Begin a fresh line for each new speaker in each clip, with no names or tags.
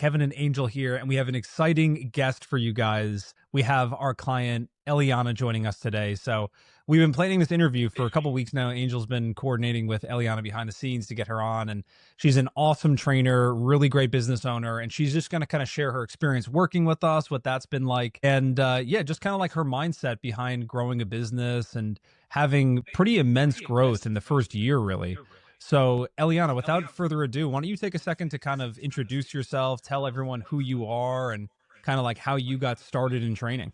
Kevin and Angel here, and we have an exciting guest for you guys. We have our client Eliana joining us today. So we've been planning this interview for a couple weeks now. Angel's been coordinating with Eliana behind the scenes to get her on, and she's an awesome trainer, really great business owner, and she's just going to kind of share her experience working with us, what that's been like, and yeah, just kind of like her mindset behind growing a business and having pretty immense growth in the first year, really. So, Eliana, without further ado, why don't you take a second to kind of introduce yourself, tell everyone who you are, and kind of like how you got started in training?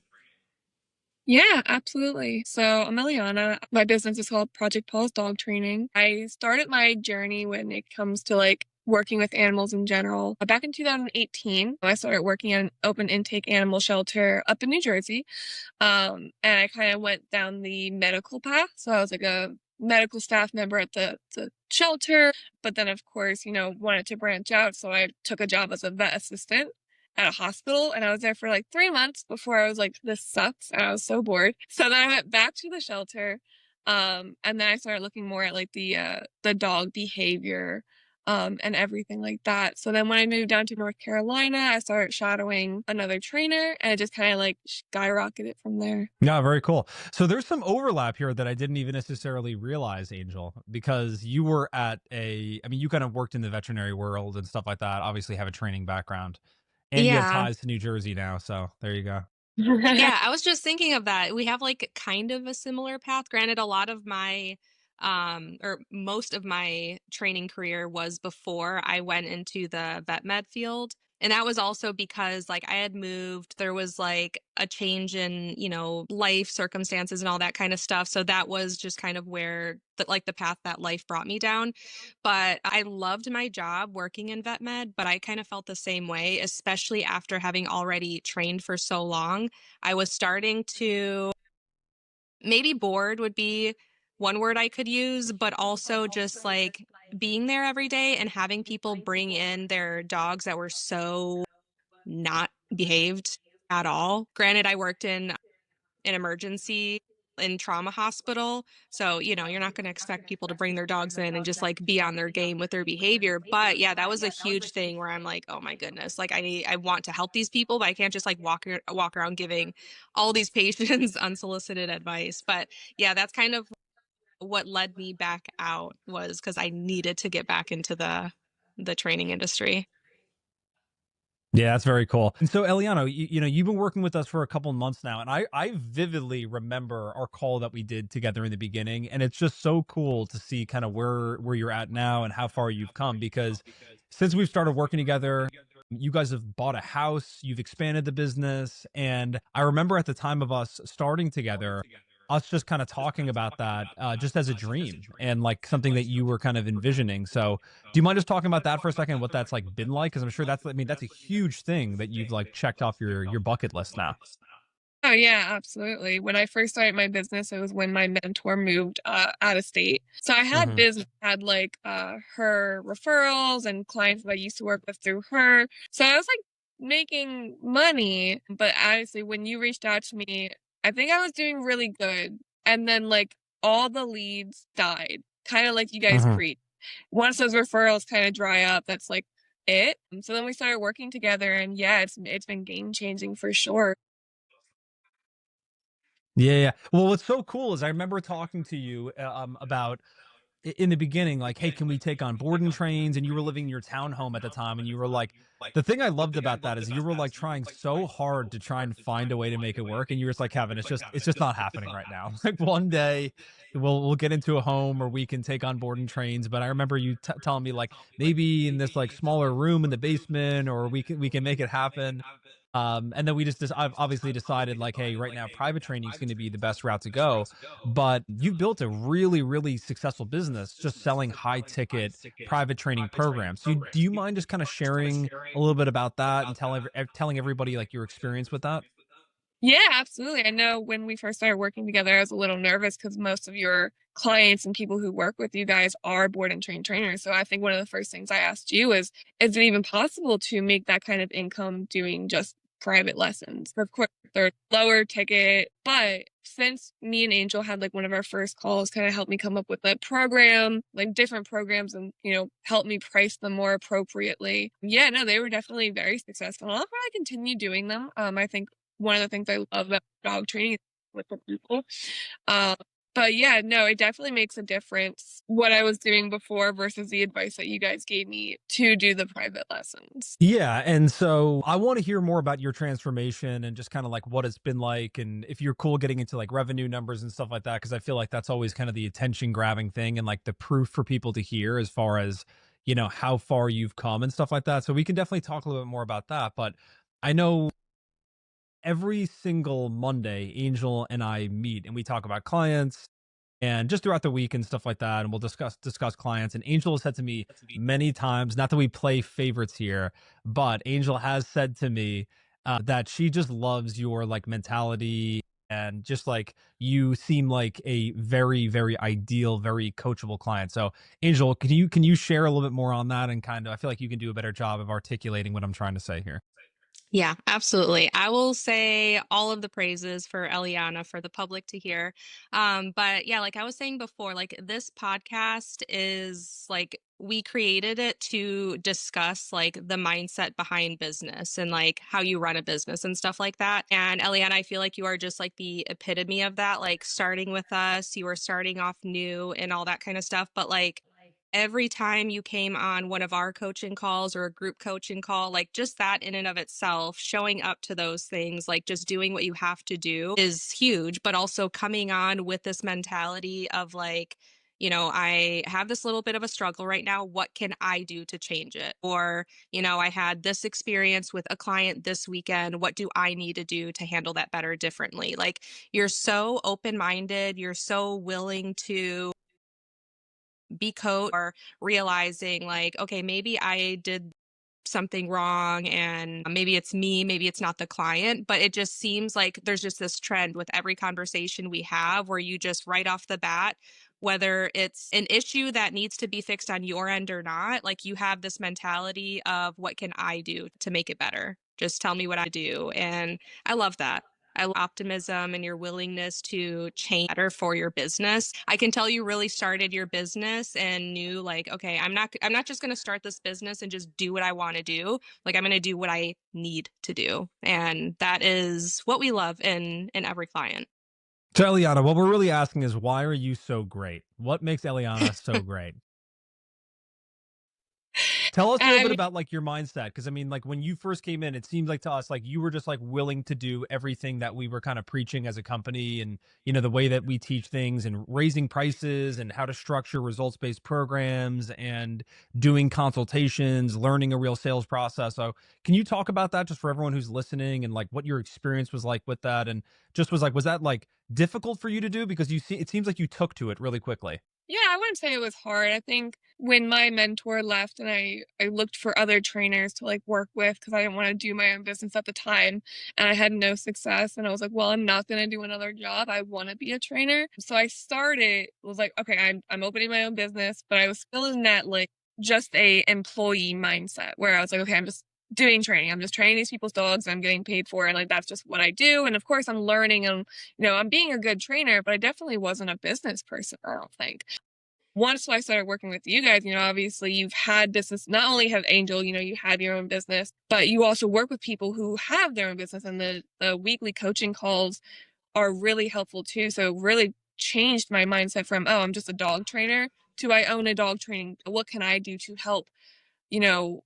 Yeah, absolutely. So I'm Eliana. My business is called Project Paul's Dog Training. I started my journey when it comes to working with animals in general. Back in 2018, I started working at an open intake animal shelter up in New Jersey. And I kind of went down the medical path. So I was like a medical staff member at the shelter. But then, of course, wanted to branch out. So I took a job as a vet assistant at a hospital, and I was there for like 3 months before I was like, this sucks, and I was so bored. So then I went back to the shelter, and then I started looking more at like the dog behavior, and everything like that. So then when I moved down to North Carolina, I started shadowing another trainer, and it just kind of like skyrocketed from there.
Yeah, very cool. So there's some overlap here that I didn't even necessarily realize, Angel, because you were I mean, you kind of worked in the veterinary world and stuff like that, obviously have a training background, and you have
Yeah.
ties to New Jersey now. So there you go.
Yeah, I was just thinking of that. We have like kind of a similar path. Granted, a lot of my or most of my training career was before I went into the vet med field. And that was also because like I had moved, there was like a change in, life circumstances and all that kind of stuff. So that was just kind of where the path that life brought me down. But I loved my job working in vet med, but I kind of felt the same way, especially after having already trained for so long. I was starting to maybe bored would be one word I could use, but also just like being there every day and having people bring in their dogs that were so not behaved at all. Granted, I worked in an emergency in trauma hospital. So, you're not going to expect people to bring their dogs in and just like be on their game with their behavior. But yeah, that was a huge thing where I'm like, oh my goodness, like I want to help these people, but I can't just like walk around giving all these patients unsolicited advice. But yeah, that's kind of what led me back out was because I needed to get back into the training industry.
Yeah, that's very cool. And so, Eliano, you've been working with us for a couple months now, and I vividly remember our call that we did together in the beginning, and it's just so cool to see kind of where you're at now and how far you've come. Because since we've started working together, you guys have bought a house, you've expanded the business, and I remember at the time of us starting together, us just kind of talking about that just as a dream and like something that you were kind of envisioning. So do you mind just talking about that for a second? What that's like been like? Because I'm sure I mean, that's a huge thing that you've like checked off your bucket list now.
Oh yeah, absolutely. When I first started my business, it was when my mentor moved out of state. So I had
Hmm.
business, had her referrals and clients that I used to work with through her. So I was like making money. But honestly, when you reached out to me, I think I was doing really good. And then like all the leads died, kind of like you guys
Hmm.
preach. Once those referrals kind of dry up, that's like it. So then we started working together, and yeah, it's been game changing for sure.
Yeah, yeah. Well, what's so cool is I remember talking to you about in the beginning, like, hey, can we take on board and trains? And you were living in your townhome at the time, and you were like, the thing I loved about that is you were like trying so hard to try and find a way to make it work, and you were just like, Kevin, it's just not happening right now. Like one day, we'll get into a home or we can take on board and trains. But I remember you telling me like maybe in this like smaller room in the basement, or we can make it happen. And then we I've obviously decided like, hey, right now private training is going to be the best route to go. But you've built a really, really successful business just selling high ticket private training programs. So do you mind just kind of sharing a little bit about that and telling everybody like your experience with that?
Yeah, absolutely. I know when we first started working together, I was a little nervous because most of your clients and people who work with you guys are board and trained trainers. So I think one of the first things I asked you is it even possible to make that kind of income doing just private lessons? Of course, they're lower ticket, but since me and Angel had like one of our first calls, kind of helped me come up with a program, like different programs, and help me price them more appropriately. Yeah, no, they were definitely very successful. I'll probably continue doing them. I think one of the things I love about dog training is with the people. Um, but yeah, no, it definitely makes a difference what I was doing before versus the advice that you guys gave me to do the private lessons.
Yeah, and so I want to hear more about your transformation and just kind of like what it's been like, and if you're cool getting into like revenue numbers and stuff like that, because I feel like that's always kind of the attention grabbing thing and like the proof for people to hear as far as how far you've come and stuff like that. So we can definitely talk a little bit more about that. But I know every single Monday, Angel and I meet and we talk about clients and just throughout the week and stuff like that, and we'll discuss clients. And Angel has said to me many times, not that we play favorites here, but Angel has said to me that she just loves your like mentality, and just like you seem like a very very ideal, very coachable client. So Angel, can you share a little bit more on that, and kind of I feel like you can do a better job of articulating what I'm trying to say here.
Yeah, absolutely. I will say all of the praises for Eliana for the public to hear. But yeah, like I was saying before, like this podcast is like we created it to discuss like the mindset behind business and like how you run a business and stuff like that. And Eliana, I feel like you are just like the epitome of that. Like starting with us, you were starting off new and all that kind of stuff. But like every time you came on one of our coaching calls or a group coaching call, like just that in and of itself, showing up to those things, like just doing what you have to do is huge, but also coming on with this mentality of like, I have this little bit of a struggle right now. What can I do to change it? Or, I had this experience with a client this weekend. What do I need to do to handle that better differently? Like you're so open minded. You're so willing to be coach or realizing like, okay, maybe I did something wrong and maybe it's me, maybe it's not the client, but it just seems like there's just this trend with every conversation we have where you just right off the bat, whether it's an issue that needs to be fixed on your end or not, like you have this mentality of what can I do to make it better? Just tell me what I do. And I love that. I love optimism and your willingness to change better for your business. I can tell you really started your business and knew like, okay, I'm not just going to start this business and just do what I want to do. Like I'm going to do what I need to do. And that is what we love in every client.
So Eliana, what we're really asking is, why are you so great? What makes Eliana so great? Tell us a little bit
And
about like your mindset, because I mean, like when you first came in, it seemed like to us like you were just like willing to do everything that we were kind of preaching as a company, and the way that we teach things, and raising prices, and how to structure results-based programs, and doing consultations, learning a real sales process. So, can you talk about that just for everyone who's listening, and like what your experience was like with that, and just was that like difficult for you to do, because you see it seems like you took to it really quickly.
yeah, I wouldn't say it was hard. I think when my mentor left and I looked for other trainers to like work with because I didn't want to do my own business at the time and I had no success and I was like, well, I'm not going to do another job. I want to be a trainer. So I started was like, okay, I'm opening my own business, but I was still in that like just a employee mindset where I was like, okay, I'm just doing training. I'm just training these people's dogs. And I'm getting paid for it. And like that's just what I do. And of course I'm learning and I'm being a good trainer, but I definitely wasn't a business person, I don't think. Once I started working with you guys, obviously you've had business, not only have Angel, you have your own business, but you also work with people who have their own business, and the weekly coaching calls are really helpful too. So it really changed my mindset from, oh, I'm just a dog trainer to I own a dog training. What can I do to help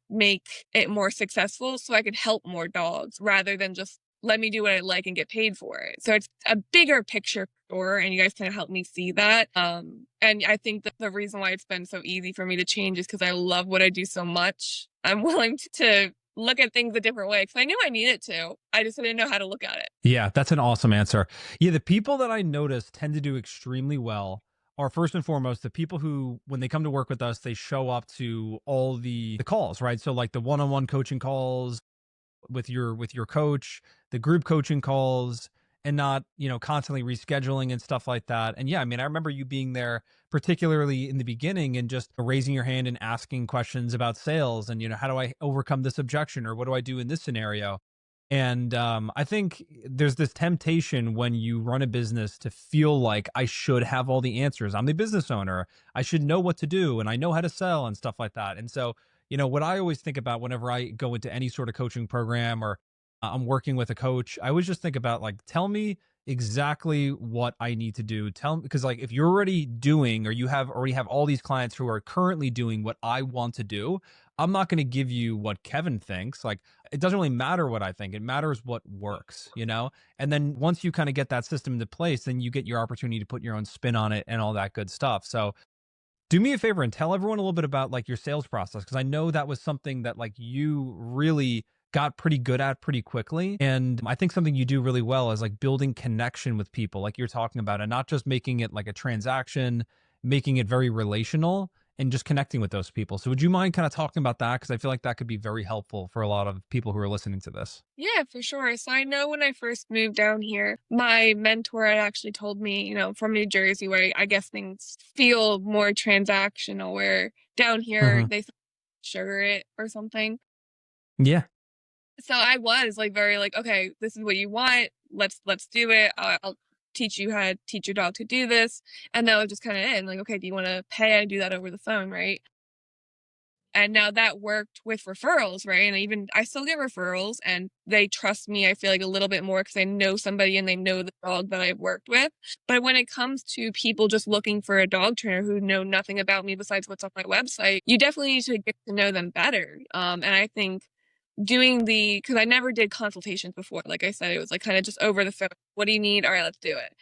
make it more successful so I could help more dogs rather than just let me do what I like and get paid for it. So it's a bigger picture store, and you guys kind of help me see that. And I think that the reason why it's been so easy for me to change is because I love what I do so much. I'm willing to look at things a different way because I knew I needed to. I just didn't know how to look at it.
Yeah, that's an awesome answer. Yeah, the people that I notice tend to do extremely well are first and foremost the people who, when they come to work with us, they show up to all the calls, right? So like the one-on-one coaching calls with your coach, the group coaching calls, and not, constantly rescheduling and stuff like that. And yeah, I mean, I remember you being there particularly in the beginning and just raising your hand and asking questions about sales and, how do I overcome this objection, or what do I do in this scenario? And I think there's this temptation when you run a business to feel like I should have all the answers. I'm the business owner. I should know what to do and I know how to sell and stuff like that. And so, what I always think about whenever I go into any sort of coaching program or I'm working with a coach, I always just think about like, tell me exactly what I need to do. Tell me, because like if you're already doing or you have already have all these clients who are currently doing what I want to do, I'm not going to give you what Kevin thinks. Like, it doesn't really matter what I think. It matters what works. And then once you kind of get that system into place, then you get your opportunity to put your own spin on it and all that good stuff. So do me a favor and tell everyone a little bit about like your sales process because I know that was something that like you really got pretty good at pretty quickly. And I think something you do really well is like building connection with people like you're talking about and not just making it like a transaction, making it very relational and just connecting with those people. So would you mind kind of talking about that? Because I feel like that could be very helpful for a lot of people who are listening to this.
Yeah, for sure. So I know when I first moved down here, my mentor had actually told me, from New Jersey, where I guess things feel more transactional, where down here
Hmm.
they sugar it or something.
Yeah.
So I was like very like, okay, this is what you want. Let's do it. I'll teach you how to teach your dog to do this. And that was just kind of it. And like, okay, do you want to pay? I do that over the phone, right? And now that worked with referrals, right? And I still get referrals and they trust me, I feel like a little bit more because I know somebody and they know the dog that I've worked with. But when it comes to people just looking for a dog trainer who know nothing about me besides what's on my website, you definitely need to get to know them better. And I think because I never did consultations before. Like I said, it was like kind of just over the phone. What do you need? All right, let's do it.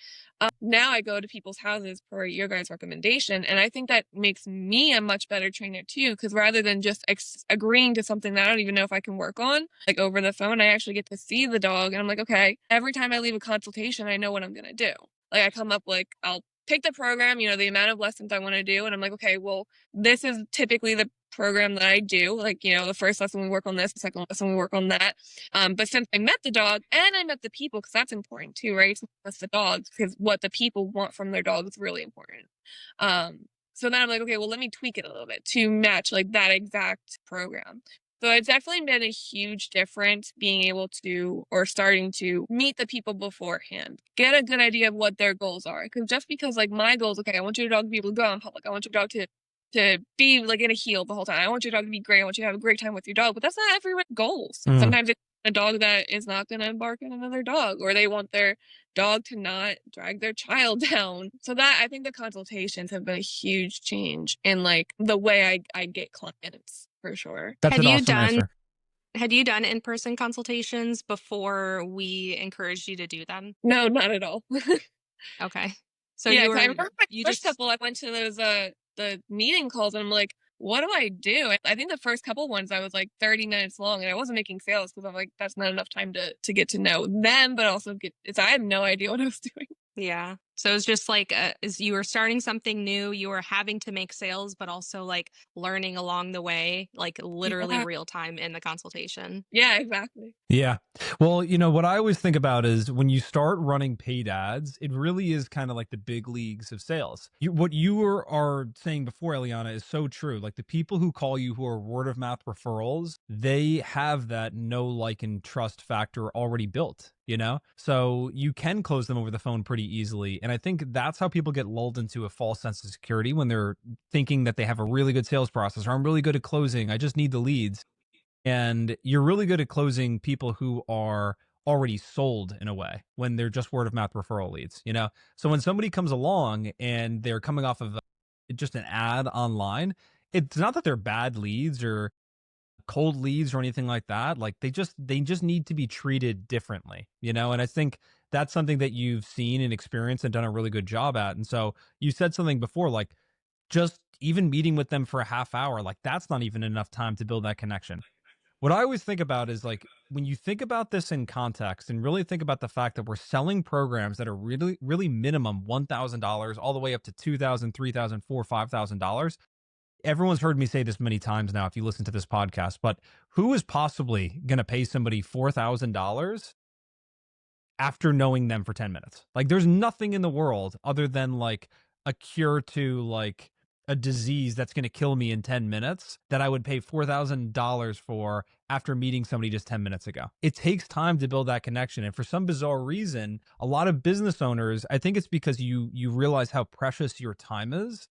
Now I go to people's houses per your guys' recommendation. And I think that makes me a much better trainer too. Because rather than just agreeing to something that I don't even know if I can work on, like over the phone, I actually get to see the dog. And I'm like, okay, every time I leave a consultation, I know what I'm going to do. Like I come up, like I'll pick the program, the amount of lessons I want to do. And I'm like, okay, well, this is typically the program that I do. Like, the first lesson we work on this, the second lesson we work on that. But since I met the dog and I met the people, because that's important too, right? It's not just the dogs, because what the people want from their dog is really important. So then I'm like, okay, well, let me tweak it a little bit to match like that exact program. So it's definitely been a huge difference being able to or starting to meet the people beforehand, get a good idea of what their goals are. Because just because like my goals, okay, I want your dog to be able to go out in public. I want your dog to be like in a heel the whole time. I want your dog to be great. I want you to have a great time with your dog, but that's not everyone's goals.
Mm.
Sometimes it's a dog that is not going to bark at another dog, or they want their dog to not drag their child down. So that I think the consultations have been a huge change in like the way I get clients for sure.
That's
Had
an
you
awesome
done
answer.
had you done in-person consultations before we encouraged you to do them?
No, not at all.
Okay. So
Yeah,
you
'cause I
were
remember my
you
first
just
couple, I went to those, the meeting calls, and I'm like, "What do I do?" I think the first couple ones, I was, like, 30 minutes long, and I wasn't making sales because 'cause I'm like, "That's not enough time to get to know them, but also I had no idea what I was doing."
Yeah. So it's just like as you were starting something new, you were having to make sales, but also like learning along the way, like literally
Yeah.
real time in the consultation.
Yeah, exactly.
Yeah. Well, what I always think about is when you start running paid ads, it really is kind of like the big leagues of sales. What you are saying before, Eliana, is so true. Like the people who call you who are word of mouth referrals, they have that know, like, and trust factor already built. So you can close them over the phone pretty easily. And I think that's how people get lulled into a false sense of security when they're thinking that they have a really good sales process or I'm really good at closing. I just need the leads and you're really good at closing people who are already sold in a way when they're just word of mouth referral leads. So when somebody comes along and they're coming off of just an ad online, it's not that they're bad leads or cold leads or anything like that. Like they just need to be treated differently. And I think that's something that you've seen and experienced and done a really good job at. And so you said something before, like just even meeting with them for a half hour, like that's not even enough time to build that connection. What I always think about is like when you think about this in context and really think about the fact that we're selling programs that are really, really minimum $1,000 all the way up to $2,000, $3,000, $4,000, $5,000. Everyone's heard me say this many times now if you listen to this podcast, but who is possibly going to pay somebody $4,000 after knowing them for 10 minutes? Like there's nothing in the world other than like a cure to like a disease that's going to kill me in 10 minutes that I would pay $4,000 for after meeting somebody just 10 minutes ago. It takes time to build that connection. And for some bizarre reason, a lot of business owners, I think it's because you realize how precious your time is.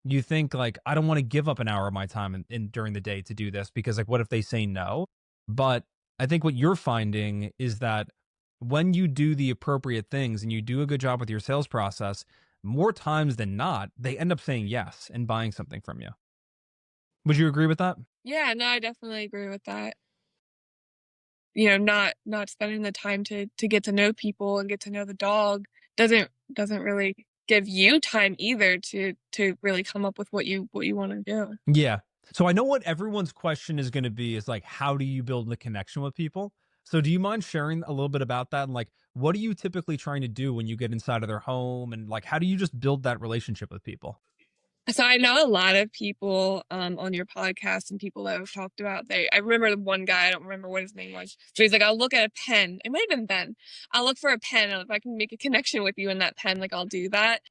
You think like, I don't want to give up an hour of my time in during the day to do this because like what if they say no? But I think what you're finding is that when you do the appropriate things and you do a good job with your sales process, more times than not, they end up saying yes and buying something from you. Would you agree with that?
Yeah, no, I definitely agree with that. Not spending the time to get to know people and get to know the dog doesn't really give you time either to really come up with what you wanna do.
Yeah. So I know what everyone's question is going to be is like, how do you build a connection with people? So do you mind sharing a little bit about that? And like, what are you typically trying to do when you get inside of their home? And like, how do you just build that relationship with people?
So I know a lot of people, on your podcast and people that have talked about I remember the one guy, I don't remember what his name was. So he's like, "I'll look at a pen." It might have been Ben. "I'll look for a pen, and if I can make a connection with you in that pen, like, I'll do that."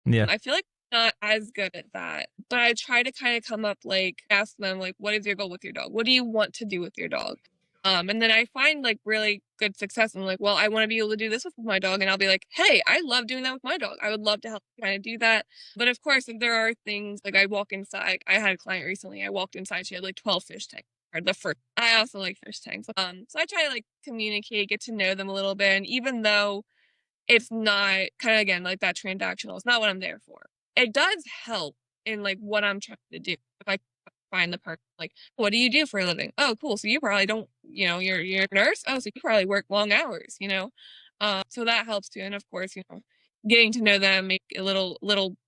Yeah.
I feel like I'm not as good at that, but I try to kinda come up, like ask them, like, "What is your goal with your dog? What do you want to do with your dog?" And then I find, like, really good success. I'm like, "Well, I wanna be able to do this with my dog," and I'll be like, "Hey, I love doing that with my dog. I would love to help you kinda do that." But, of course, if there are things like I walk inside I had a client recently, I walked inside, she had, like, 12 fish tanks, or the first I also like fish tanks. So I try to, like, communicate, get to know them a little bit, and even though it's not kinda again, like that transactional, it's not what I'm there for. It does help in, like, what I'm trying to do. If I find the person, like, "What do you do for a living?" "Oh, cool, so you probably don't you're a nurse? Oh, so you probably work long hours," you know? So that helps too, and of course, getting to know them, make a little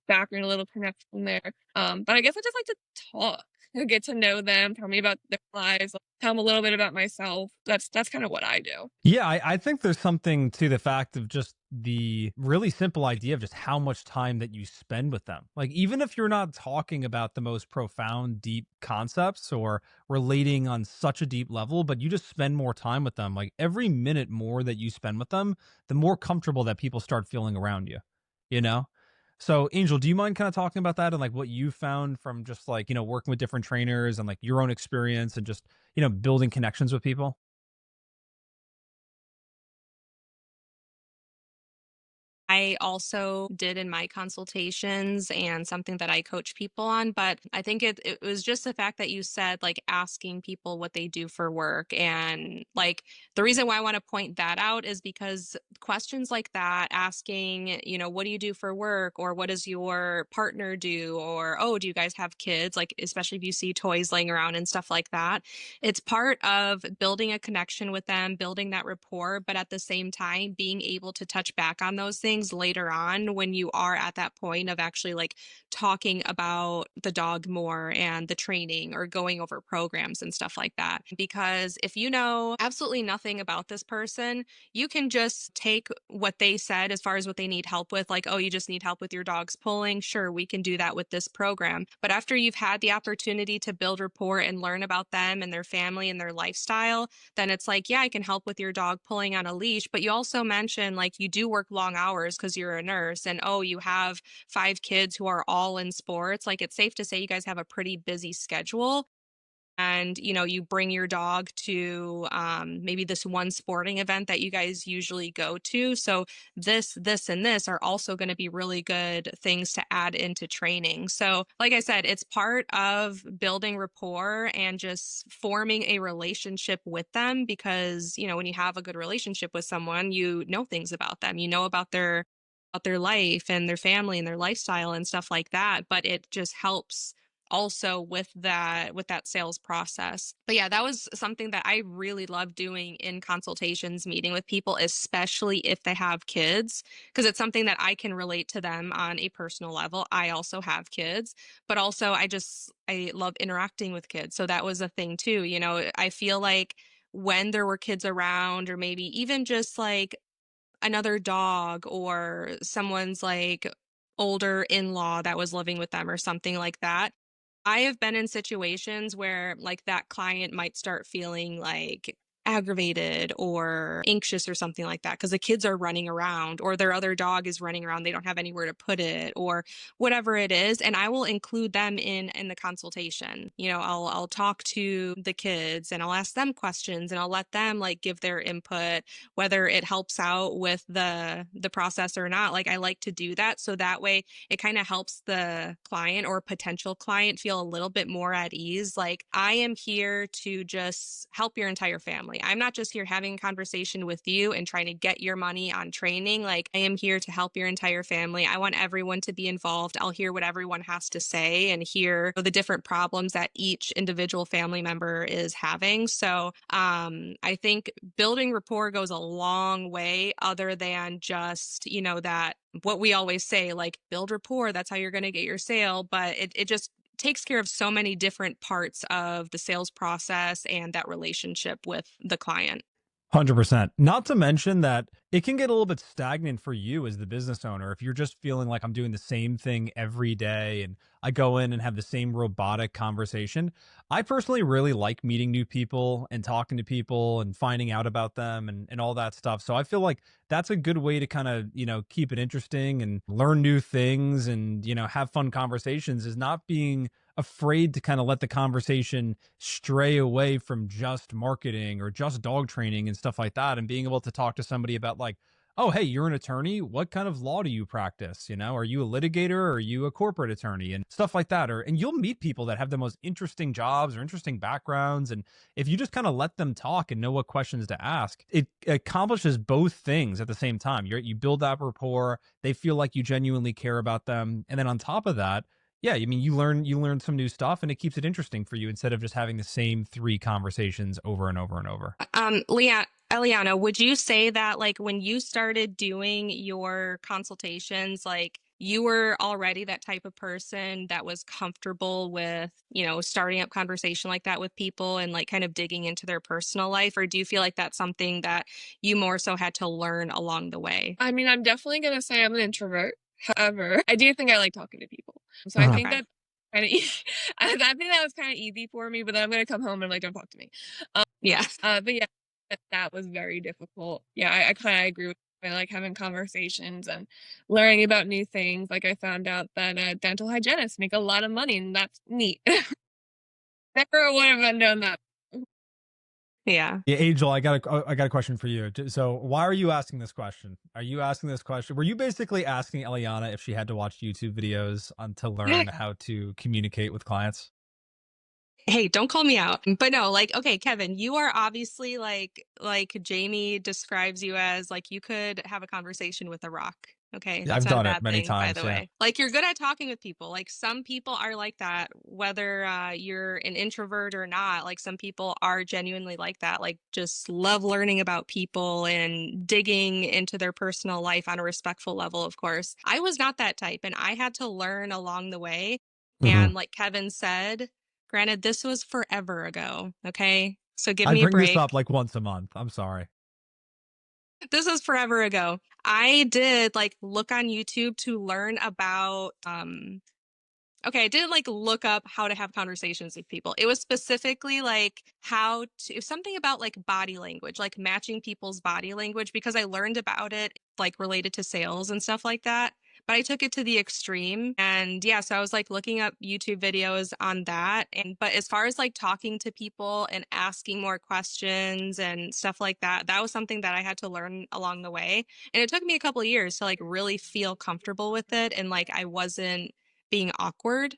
background, a little connection there. But I guess I just like to talk, get to know them, tell me about their lives, tell them a little bit about myself. That's kinda what I do.
Yeah, I think there's something to the fact of just the really simple idea of just how much time that you spend with them. Like, even if you're not talking about the most profound, deep concepts or relating on such a deep level, but you just spend more time with them, like every minute more that you spend with them, the more comfortable that people start feeling around you, you know? So, Angel, do you mind kind of talking about that and like what you found from just like, working with different trainers and like your own experience and just, building connections with people?
I also did in my consultations and something that I coach people on, but I think it was just the fact that you said like asking people what they do for work. And like the reason why I want to point that out is because questions like that, asking, what do you do for work? Or what does your partner do? Or, oh, do you guys have kids? Like, especially if you see toys laying around and stuff like that. It's part of building a connection with them, building that rapport, but at the same time, being able to touch back on those things later on when you are at that point of actually like talking about the dog more and the training or going over programs and stuff like that. Because if you know absolutely nothing about this person, you can just take what they said as far as what they need help with, like, oh, you just need help with your dog's pulling. Sure, we can do that with this program. But after you've had the opportunity to build rapport and learn about them and their family and their lifestyle, then it's like, yeah, I can help with your dog pulling on a leash. But you also mentioned like you do work long hours because you're a nurse, and oh, you have 5 kids who are all in sports. Like it's safe to say you guys have a pretty busy schedule, and you bring your dog to maybe this one sporting event that you guys usually go to. So this and this are also going to be really good things to add into training. So like I said, it's part of building rapport and just forming a relationship with them, because when you have a good relationship with someone, you know things about them, you know about their life and their family and their lifestyle and stuff like that. But it just helps also with that sales process. But yeah, that was something that I really love doing in consultations, meeting with people, especially if they have kids, because it's something that I can relate to them on a personal level. I also have kids, but also I love interacting with kids. So that was a thing too. I feel like when there were kids around, or maybe even just like another dog or someone's like older in-law that was living with them or something like that, I have been in situations where like that client might start feeling like aggravated or anxious or something like that because the kids are running around or their other dog is running around, they don't have anywhere to put it or whatever it is, and I will include them in the consultation. You know, I'll talk to the kids and I'll ask them questions and I'll let them like give their input, whether it helps out with the process or not. Like I like to do that so that way it kind of helps the client or potential client feel a little bit more at ease. Like I am here to just help your entire family. I'm not just here having a conversation with you and trying to get your money on training. Like I am here to help your entire family. I want everyone to be involved. I'll hear what everyone has to say and hear the different problems that each individual family member is having. So I think building rapport goes a long way other than just, you know, that what we always say, like build rapport, that's how you're going to get your sale. But it just takes care of so many different parts of the sales process and that relationship with the client.
100%. Not to mention that it can get a little bit stagnant for you as the business owner if you're just feeling like I'm doing the same thing every day and I go in and have the same robotic conversation. I personally really like meeting new people and talking to people and finding out about them and all that stuff. So I feel like that's a good way to kind of, keep it interesting and learn new things and, have fun conversations, is not being afraid to kind of let the conversation stray away from just marketing or just dog training and stuff like that, and being able to talk to somebody about like, oh, hey, you're an attorney, what kind of law do you practice? Are you a litigator or are you a corporate attorney, and stuff like that? And you'll meet people that have the most interesting jobs or interesting backgrounds, and if you just kind of let them talk and know what questions to ask, it accomplishes both things at the same time. You build that rapport, they feel like you genuinely care about them, and then on top of that, yeah, I mean, you learn some new stuff, and it keeps it interesting for you instead of just having the same three conversations over and over and over.
Eliana, would you say that like when you started doing your consultations, like you were already that type of person that was comfortable with, you know, starting up conversation like that with people and like kind of digging into their personal life? Or do you feel like that's something that you more so had to learn along the way?
I mean, I'm definitely gonna say I'm an introvert. However, I do think I like talking to people. So I
Uh-huh.
think
Okay.
that kind of I think that was kind of easy for me, but then I'm gonna come home and I'm like, don't talk to me.
Yeah.
But yeah, that was very difficult. Yeah, I kind of agree with you. I like having conversations and learning about new things. Like I found out that dental hygienists make a lot of money, and that's neat. Never would have known that.
Yeah.
Yeah, Angel, I got a question for you. So, why are you asking this question? Are you asking this question? Were you basically asking Eliana if she had to watch YouTube videos to learn how to communicate with clients?
Hey, don't call me out. But no, like, okay, Kevin, you are obviously like Jamie describes you as like you could have a conversation with a rock. Okay,
Yeah,
that's
I've
not a
done it
bad
many
thing, by
times.
the
Yeah.
way. Like you're good at talking with people. Like some people are like that, whether you're an introvert or not. Like some people are genuinely like that. Like just love learning about people and digging into their personal life on a respectful level, of course. I was not that type, and I had to learn along the way.
Hmm.
And like Kevin said, granted, this was forever ago, okay? So give
I
me a
bring this
break.
up like once a month. I'm sorry.
This was forever ago. I did like look on YouTube to learn about okay, I didn't like look up how to have conversations with people. It was specifically like how to something about like body language, like matching people's body language because I learned about it like related to sales and stuff like that. But I took it to the extreme. And yeah, so I was like looking up YouTube videos on that. And but as far as like talking to people and asking more questions and stuff like that, that was something that I had to learn along the way. And it took me a couple of years to like really feel comfortable with it and like I wasn't being awkward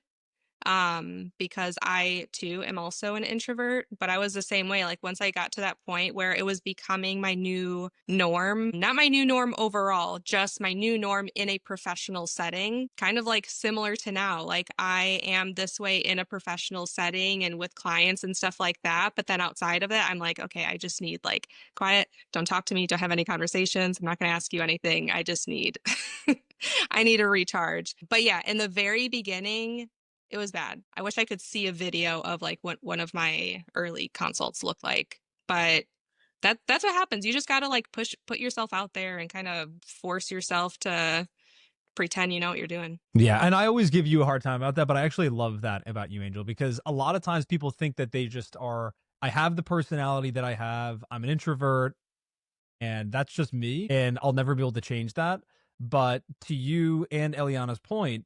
because I too am also an introvert, but I was the same way. Like once I got to that point where it was becoming my new norm, not my new norm overall, just my new norm in a professional setting, kind of like similar to now. Like I am this way in a professional setting and with clients and stuff like that. But then outside of it, I'm like, okay, I just need like quiet. Don't talk to me. Don't have any conversations. I'm not going to ask you anything. I just need, I need a recharge. But yeah, in the very beginning, it was bad. I wish I could see a video of like what one of my early consults looked like. But that's what happens. You just gotta like put yourself out there and kind of force yourself to pretend you know what you're doing.
Yeah, and I always give you a hard time about that, but I actually love that about you, Angel, because a lot of times people think that they just are I have the personality that I have. I'm an introvert and that's just me and I'll never be able to change that. But to you and Eliana's point,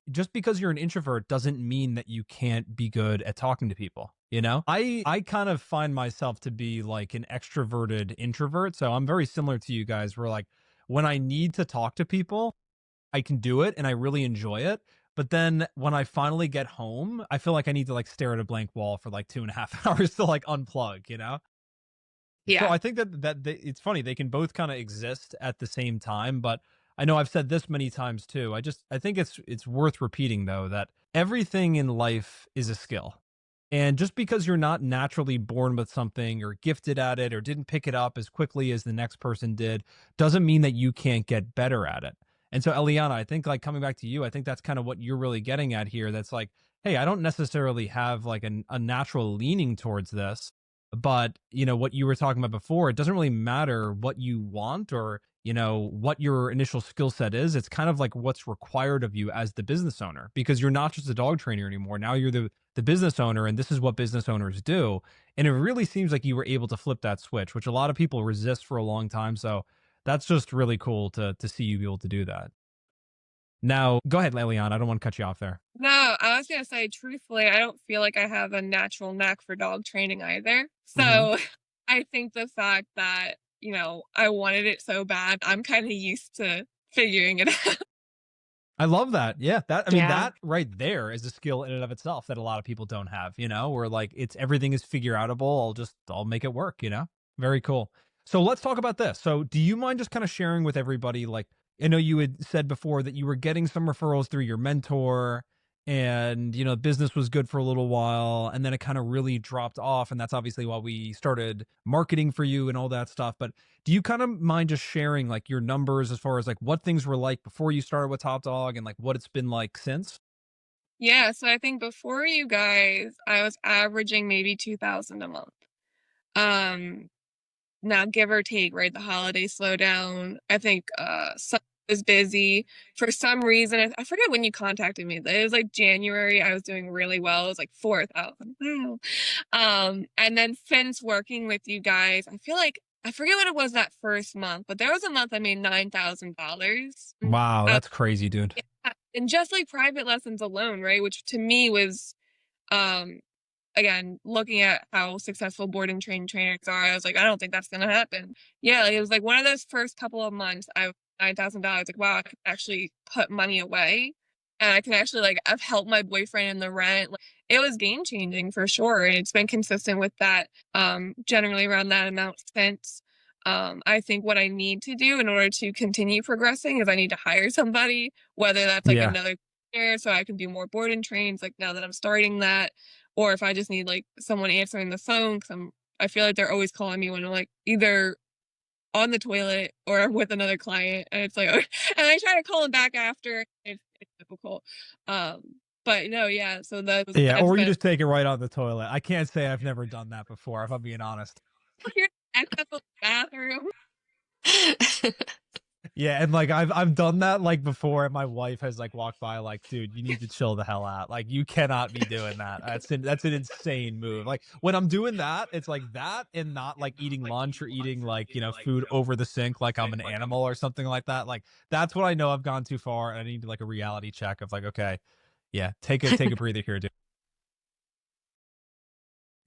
just because you're an introvert doesn't mean that you can't be good at talking to people. I kind of find myself to be like an extroverted introvert, so I'm very similar to you guys where like when I need to talk to people, I can do it and I really enjoy it. But then when I finally get home, I feel like I need to like stare at a blank wall for like 2.5 hours to like unplug. So
Yeah.
I think it's funny they can both kind of exist at the same time, but I know I've said this many times too. I think it's worth repeating though that everything in life is a skill. And just because you're not naturally born with something or gifted at it or didn't pick it up as quickly as the next person did doesn't mean that you can't get better at it. And so Eliana, I think like coming back to you, I think that's kind of what you're really getting at here. That's like, hey, I don't necessarily have like a natural leaning towards this, but what you were talking about before, it doesn't really matter what you want or what your initial skill set is. It's kind of like what's required of you as the business owner, because you're not just a dog trainer anymore. Now you're the business owner, and this is what business owners do. And it really seems like you were able to flip that switch, which a lot of people resist for a long time. So that's just really cool to see you be able to do that. Now go ahead, Leon, I don't want to cut you off there.
No, I was gonna say, truthfully, I don't feel like I have a natural knack for dog training either.
Hmm.
So I think the fact that, I wanted it so bad, I'm kind of used to figuring it out.
I love that. Yeah,
Yeah.
that right there is a skill in and of itself that a lot of people don't have, where like it's everything is figure outable. I'll make it work. Very cool. So let's talk about this. So do you mind just kind of sharing with everybody, like, I know you had said before that you were getting some referrals through your mentor and, business was good for a little while and then it kind of really dropped off. And that's obviously why we started marketing for you and all that stuff. But do you kind of mind just sharing like your numbers as far as like what things were like before you started with Top Dog and like what it's been like since?
Yeah, so I think before you guys, I was averaging maybe 2,000 a month. Um, Now give or take, right? The holidays slow down. I think some was busy. For some reason, I forget when you contacted me. It was like January. I was doing really well. It was like 4,000. Wow. And then since working with you guys, I feel like I forget what it was that first month, but there was a month I made $9,000.
Wow, that's crazy, dude.
And just like private lessons alone, right? Which to me was um again, looking at how successful board and train trainers are, I was like, I don't think that's gonna happen. Yeah, like, it was like one of those first couple of months, I $9,000. Like, wow, I could actually put money away, and I can actually like I've helped my boyfriend in the rent. Like, it was game changing for sure, and it's been consistent with that. Generally around that amount since. I think what I need to do in order to continue progressing is I need to hire somebody, whether that's like
Yeah.
another trainer so I can do more board and trains. Like now that I'm starting that, or if I just need like someone answering the phone because I feel like they're always calling me when I'm like either on the toilet or I'm with another client, and it's like, and I try to call them back after. It's difficult. Um, but no, yeah. So
Yeah,
that's
or you
been
just take it right on the toilet. I can't say I've never done that before, if I'm being honest.
here access the bathroom.
Yeah, and like I've done that like before, and my wife has like walked by like, dude, you need to chill the hell out. Like you cannot be doing that. That's an insane move. Like when I'm doing that, it's like that and not like eating lunch or eating like, food over the sink like I'm an animal or something like that. Like that's what I know I've gone too far and I need like a reality check of like, okay, yeah, take a breather here, dude.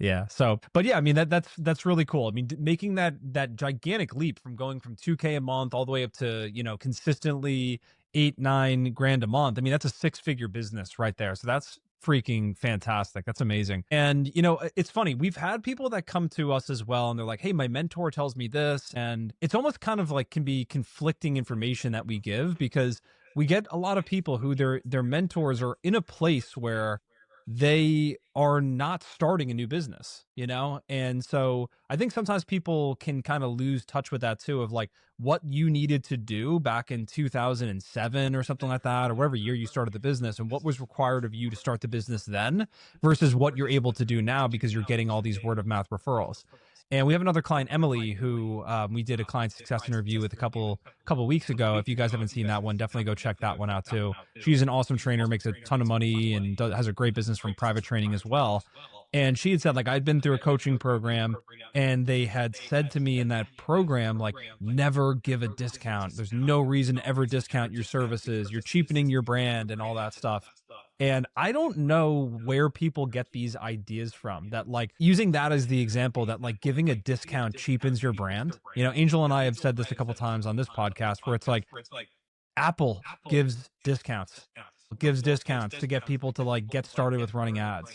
Yeah. So, but yeah, I mean that's really cool. I mean, making that gigantic leap from going from 2K a month all the way up to consistently 8-9 grand a month. I mean, that's a six-figure business right there. So that's freaking fantastic. That's amazing. And it's funny. We've had people that come to us as well, and they're like, "Hey, my mentor tells me this," and it's almost kind of like can be conflicting information that we give because we get a lot of people who their mentors are in a place where they are not starting a new business. And so I think sometimes people can kind of lose touch with that too, of like what you needed to do back in 2007 or something like that, or whatever year you started the business, and what was required of you to start the business then versus what you're able to do now because you're getting all these word of mouth referrals. And we have another client, Emily, who we did a client success interview with a couple weeks ago. If you guys haven't seen that one, definitely go check that one out too. She's an awesome trainer, makes a ton of money, and has a great business from private training as well. And she had said, like, I'd been through a coaching program and they had said to me in that program, like, never give a discount. There's no reason to ever discount your services. You're cheapening your brand and all that stuff. And I don't know where people get these ideas from that, like, using that as the example that, like, giving a discount cheapens your brand. You know, Angel and I have said this a couple times on this podcast where it's like, Apple gives discounts to get people to like get started with running ads,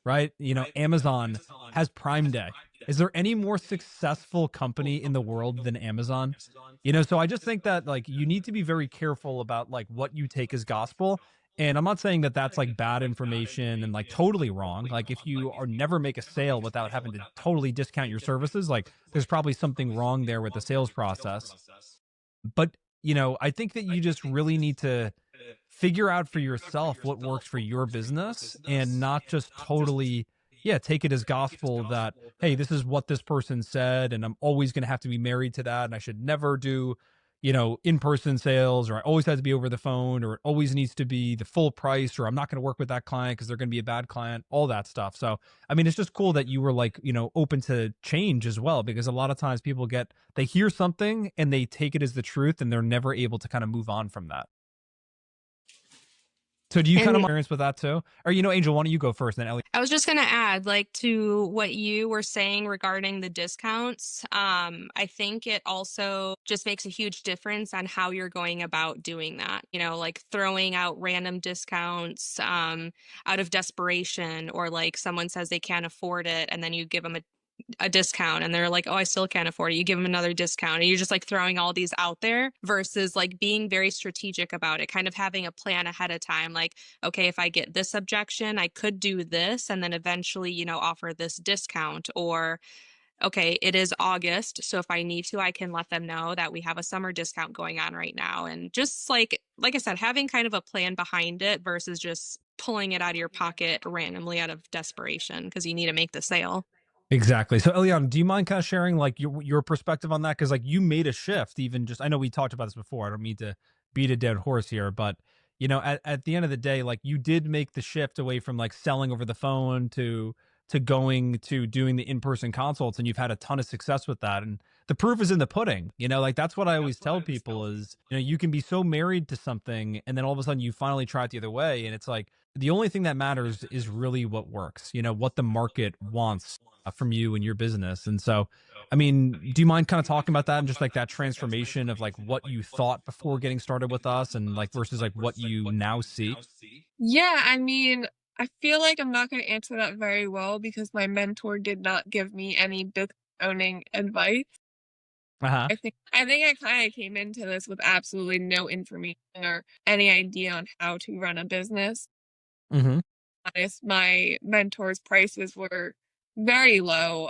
right? You know, Amazon has Prime Day. Is there any more successful company in the world than Amazon? You know, so I just think that like you need to be very careful about like what you take as gospel. And I'm not saying that that's like bad information and like totally wrong. Like if you are never make a sale without having to totally discount your services, like there's probably something wrong there with the sales process. But, you know, I think that you just really need to figure out for yourself what works for your business and not just totally, yeah, take it as gospel that, hey, this is what this person said, and I'm always going to have to be married to that. And I should never do, you know, in person sales, or I always have to be over the phone, or it always needs to be the full price, or I'm not going to work with that client because they're going to be a bad client, all that stuff. So, I mean, it's just cool that you were like, you know, open to change as well, because a lot of times people get, they hear something and they take it as the truth and they're never able to kind of move on from that. So do you kind of
And
experience with that too? Or, you know, Angel, why don't you go first, then Ellie?
I was just going to add, like, to what you were saying regarding the discounts. I think it also just makes a huge difference on how you're going about doing that. You know, like throwing out random discounts out of desperation, or like someone says they can't afford it, and then you give them a discount and they're like, oh, I still can't afford it. You give them another discount and you're just like throwing all these out there versus like being very strategic about it, kind of having a plan ahead of time. Like, okay, if I get this objection, I could do this and then eventually, you know, offer this discount. Or, okay, it is August, so if I need to, I can let them know that we have a summer discount going on right now. And just like I said, having kind of a plan behind it versus just pulling it out of your pocket randomly out of desperation because you need to make the sale.
Exactly. So, Eliana, do you mind kind of sharing like your perspective on that? Because like you made a shift, even just I know we talked about this before. I don't mean to beat a dead horse here, but you know, at the end of the day, like you did make the shift away from like selling over the phone to going to doing the in-person consults, and you've had a ton of success with that. And the proof is in the pudding. You know, like that's what I always tell people is, you know, you can be so married to something and then all of a sudden you finally try it the other way. And it's like the only thing that matters is really what works, you know, what the market wants from you and your business. And so, I mean, do you mind kind of talking about that and just like that transformation of like what you thought before getting started with us and like versus like what you now see?
yeah, I mean, I feel like I'm not going to answer that very well because my mentor did not give me any business owning advice.
Uh-huh.
I think I kind of came into this with absolutely no information or any idea on how to run a business.
Mm-hmm.
Honest, my mentor's prices were very low.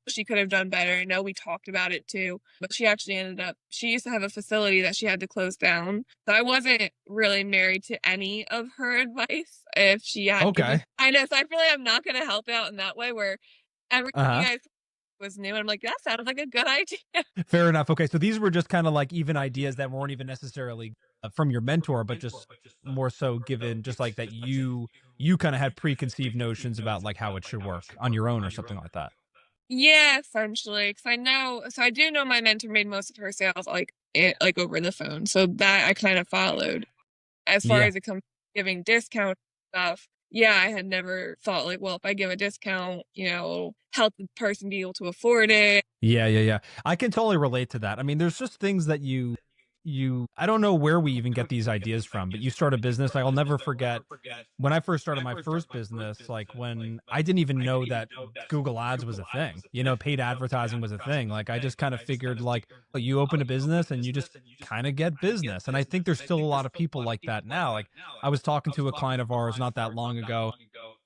She could have done better. I know we talked about it too, but she used to have a facility that she had to close down. So I wasn't really married to any of her advice if she had given.
Okay.
I know, so I feel like I'm not going to help out in that way where everything you
Uh-huh.
guys was new. And I'm like, that sounds like a good idea.
Fair enough. Okay. So these were just kind of like even ideas that weren't even necessarily from your mentor, but just more so given just like that you kind of had preconceived notions about like how it should work on your own or something like that.
Yeah, essentially, because I do know my mentor made most of her sales like over the phone, so that I kind of followed. As far
Yeah.
as it comes to giving discount stuff, yeah, I had never thought like, well, if I give a discount, help the person be able to afford it.
Yeah, yeah, yeah. I can totally relate to that. I mean, there's just things that you I don't know where we even get these ideas from, but you start a business. Like, I'll never forget when I first started my first business, like when I didn't even know that Google Ads was a thing. You know, paid advertising was a thing. Like I just kind of figured like you open a business and you just kind of get business. And I think there's still a lot of people like that now. Like I was talking to a client of ours not that long ago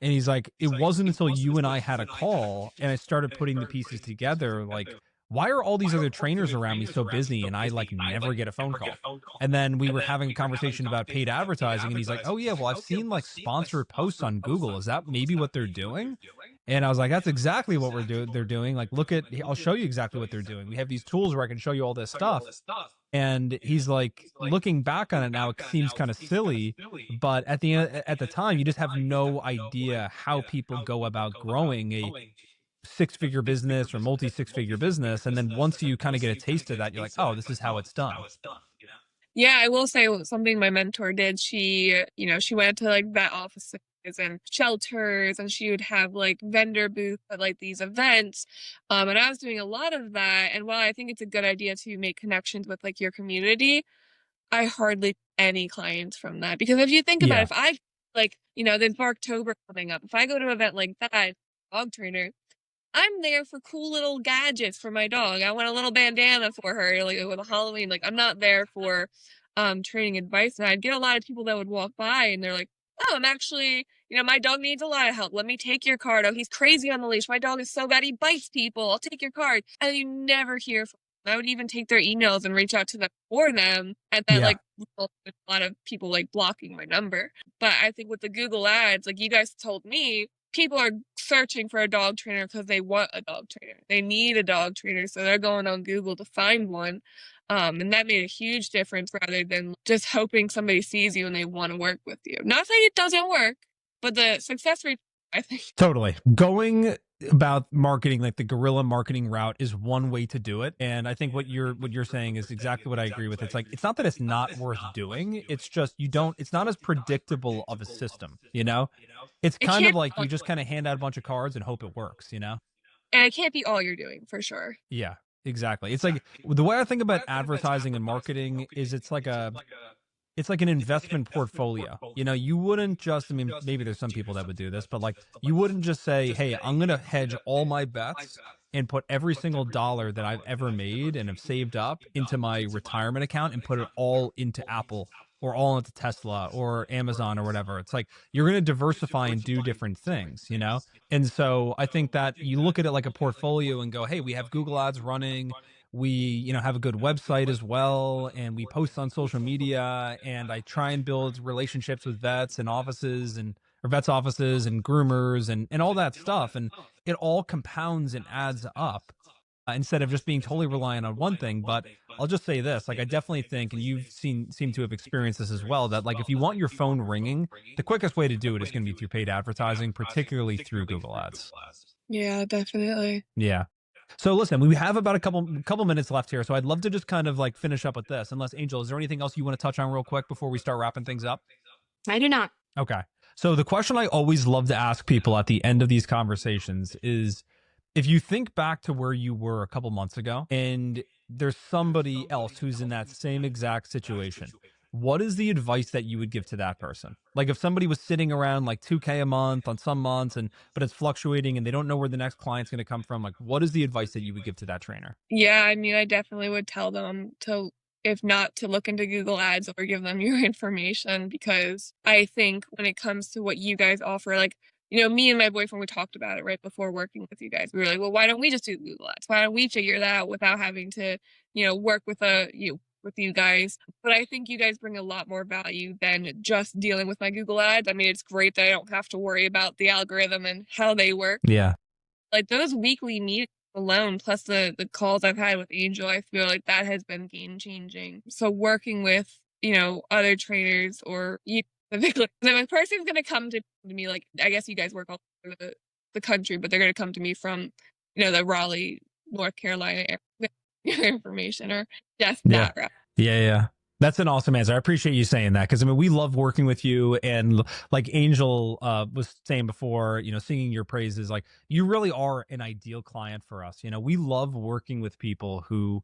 and he's like, it wasn't until you and I had a call and I started putting the pieces together, like, why are all these other trainers around me so busy and I like never get a phone call? And then we were having a conversation about paid advertising and he's like, oh yeah, well, I've seen like sponsored posts on Google. Is that maybe what they're doing? And I was like, that's exactly what they're doing. Like, look at, I'll show you exactly what they're doing. We have these tools where I can show you all this stuff. And he's like, looking back on it now, it seems kind of silly, but at the time, you just have no idea how people go about growing a six-figure business or multi six-figure business. And then once you kind of get a taste of that, you're like, oh, this is how it's done.
Yeah, I will say something my mentor did. She went to like vet offices and shelters, and she would have like vendor booths at like these events. And I was doing a lot of that. And while I think it's a good idea to make connections with like your community, I hardly get any clients from that. Because if you think about it,
Yeah.
if I like, then Barktober coming up, if I go to an event like that, dog trainer, I'm there for cool little gadgets for my dog. I want a little bandana for her, like with a Halloween. Like I'm not there for training advice. And I'd get a lot of people that would walk by and they're like, oh, I'm actually, my dog needs a lot of help. Let me take your card. Oh, he's crazy on the leash. My dog is so bad he bites people. I'll take your card. And you never hear from them. I would even take their emails and reach out to them for them. And that
Yeah.
like resulted in a lot of people like blocking my number. But I think with the Google ads, like you guys told me, people are searching for a dog trainer because they want a dog trainer. They need a dog trainer, so they're going on Google to find one. And that made a huge difference rather than just hoping somebody sees you and they want to work with you. Not saying it doesn't work, but the success rate, I think.
Totally. Going about marketing like the guerrilla marketing route is one way to do it. And I think what you're saying is exactly what I agree with. It's like it's not that it's not worth doing. It's just it's not as predictable of a system, you know? It's
It
kind of
can't
like
be
you just kind of hand out a bunch of cards and hope it works, you know?
and it can't be all you're doing for sure.
Yeah, exactly. It's like the way I think about advertising and marketing is it's like an investment portfolio. You know, you wouldn't just, I mean, maybe there's some people that would do this, but like you wouldn't just say, hey, I'm going to hedge all my bets and put every single dollar that I've ever made and have saved up into my retirement account and put it all into Apple or all into Tesla or Amazon or whatever. It's like you're going to diversify and do different things, you know? And so I think that you look at it like a portfolio and go, hey, we have Google ads running, we have a good website as well, and we post on social media, and I try and build relationships with vets and offices and or vets offices and groomers and all that stuff, and it all compounds and adds up, instead of just being totally reliant on one thing. But I'll just say this, like I definitely think, and you've seem to have experienced this as well, that like if you want your phone ringing, the quickest way to do it is going to be through paid advertising, particularly through Google ads.
Yeah, definitely.
Yeah. So listen, we have about a couple minutes left here, so I'd love to just kind of like finish up with this. Unless Angel, is there anything else you want to touch on real quick before we start wrapping things up?
I do not.
Okay. So the question I always love to ask people at the end of these conversations is if you think back to where you were a couple months ago and there's somebody else who's in that same exact situation, what is the advice that you would give to that person? Like if somebody was sitting around like 2K a month on some months and but it's fluctuating and they don't know where the next client's going to come from, like what is the advice that you would give to that trainer?
Yeah, I mean, I definitely would tell them to, if not to look into Google Ads or give them your information, because I think when it comes to what you guys offer, like, me and my boyfriend, we talked about it right before working with you guys. We were like, well, why don't we just do Google Ads? Why don't we figure that out without having to, work with you guys? But I think you guys bring a lot more value than just dealing with my Google Ads. I mean, it's great that I don't have to worry about the algorithm and how they work.
Yeah.
Like those weekly meetings alone, plus the calls I've had with Angel, I feel like that has been game changing. So working with, other trainers or you specifically, if a person's gonna come to me, like I guess you guys work all over the country, but they're gonna come to me from, the Raleigh, North Carolina area, your information or just
Yeah.
that route.
Yeah, yeah. That's an awesome answer. I appreciate you saying that because I mean we love working with you, and like Angel was saying before, singing your praises, like you really are an ideal client for us. We love working with people who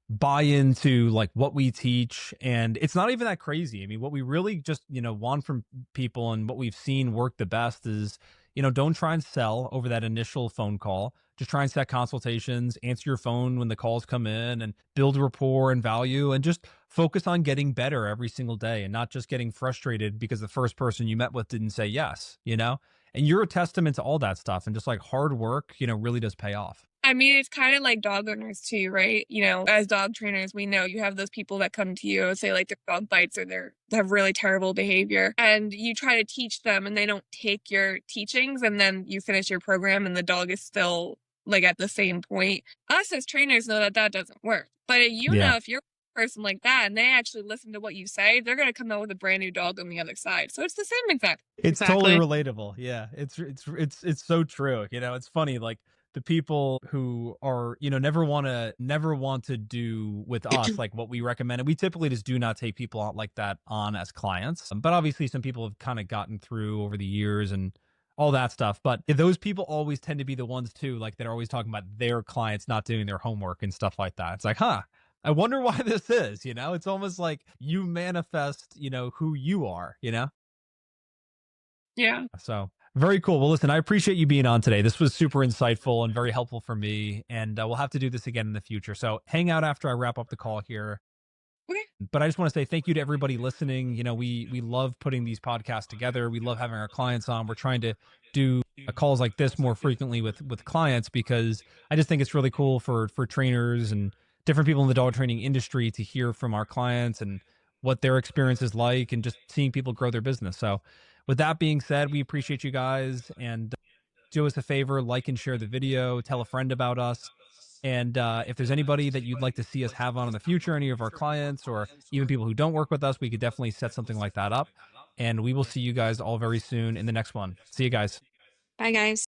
buy into like what we teach, and it's not even that crazy. I mean, what we really just want from people and what we've seen work the best is don't try and sell over that initial phone call. Just try and set consultations, answer your phone when the calls come in, and build rapport and value, and just focus on getting better every single day and not just getting frustrated because the first person you met with didn't say yes. And you're a testament to all that stuff, and just like hard work really does pay off.
I mean, it's kind of like dog owners too, right? As dog trainers, we know you have those people that come to you and say like their dog bites or they have really terrible behavior. And you try to teach them and they don't take your teachings, and then you finish your program and the dog is still like at the same point. Us as trainers know that that doesn't work. But
Yeah.
if you're person like that and they actually listen to what you say, they're going to come out with a brand new dog on the other side. So it's the same exact.
It's totally
Exactly.
relatable. Yeah, it's so true. You know, it's funny, like the people who are, you know, never want to do with us like what we recommend. And we typically just do not take people out like that on as clients. But obviously some people have kind of gotten through over the years and all that stuff. But those people always tend to be the ones too, like they're always talking about their clients not doing their homework and stuff like that. It's like, huh, I wonder why this is, you know? It's almost like you manifest, you know, who you are, you know?
Yeah.
So very cool. Well, listen, I appreciate you being on today. This was super insightful and very helpful for me. And we'll have to do this again in the future. So hang out after I wrap up the call here.
Okay.
But I just want to say thank you to everybody listening. You know, we love putting these podcasts together. We love having our clients on. We're trying to do calls like this more frequently with clients because I just think it's really cool for trainers and different people in the dog training industry to hear from our clients and what their experience is like and just seeing people grow their business. So with that being said, we appreciate you guys and do us a favor, like and share the video, tell a friend about us. And if there's anybody that you'd like to see us have on in the future, any of our clients or even people who don't work with us, we could definitely set something like that up. And we will see you guys all very soon in the next one. See you guys.
Bye, guys.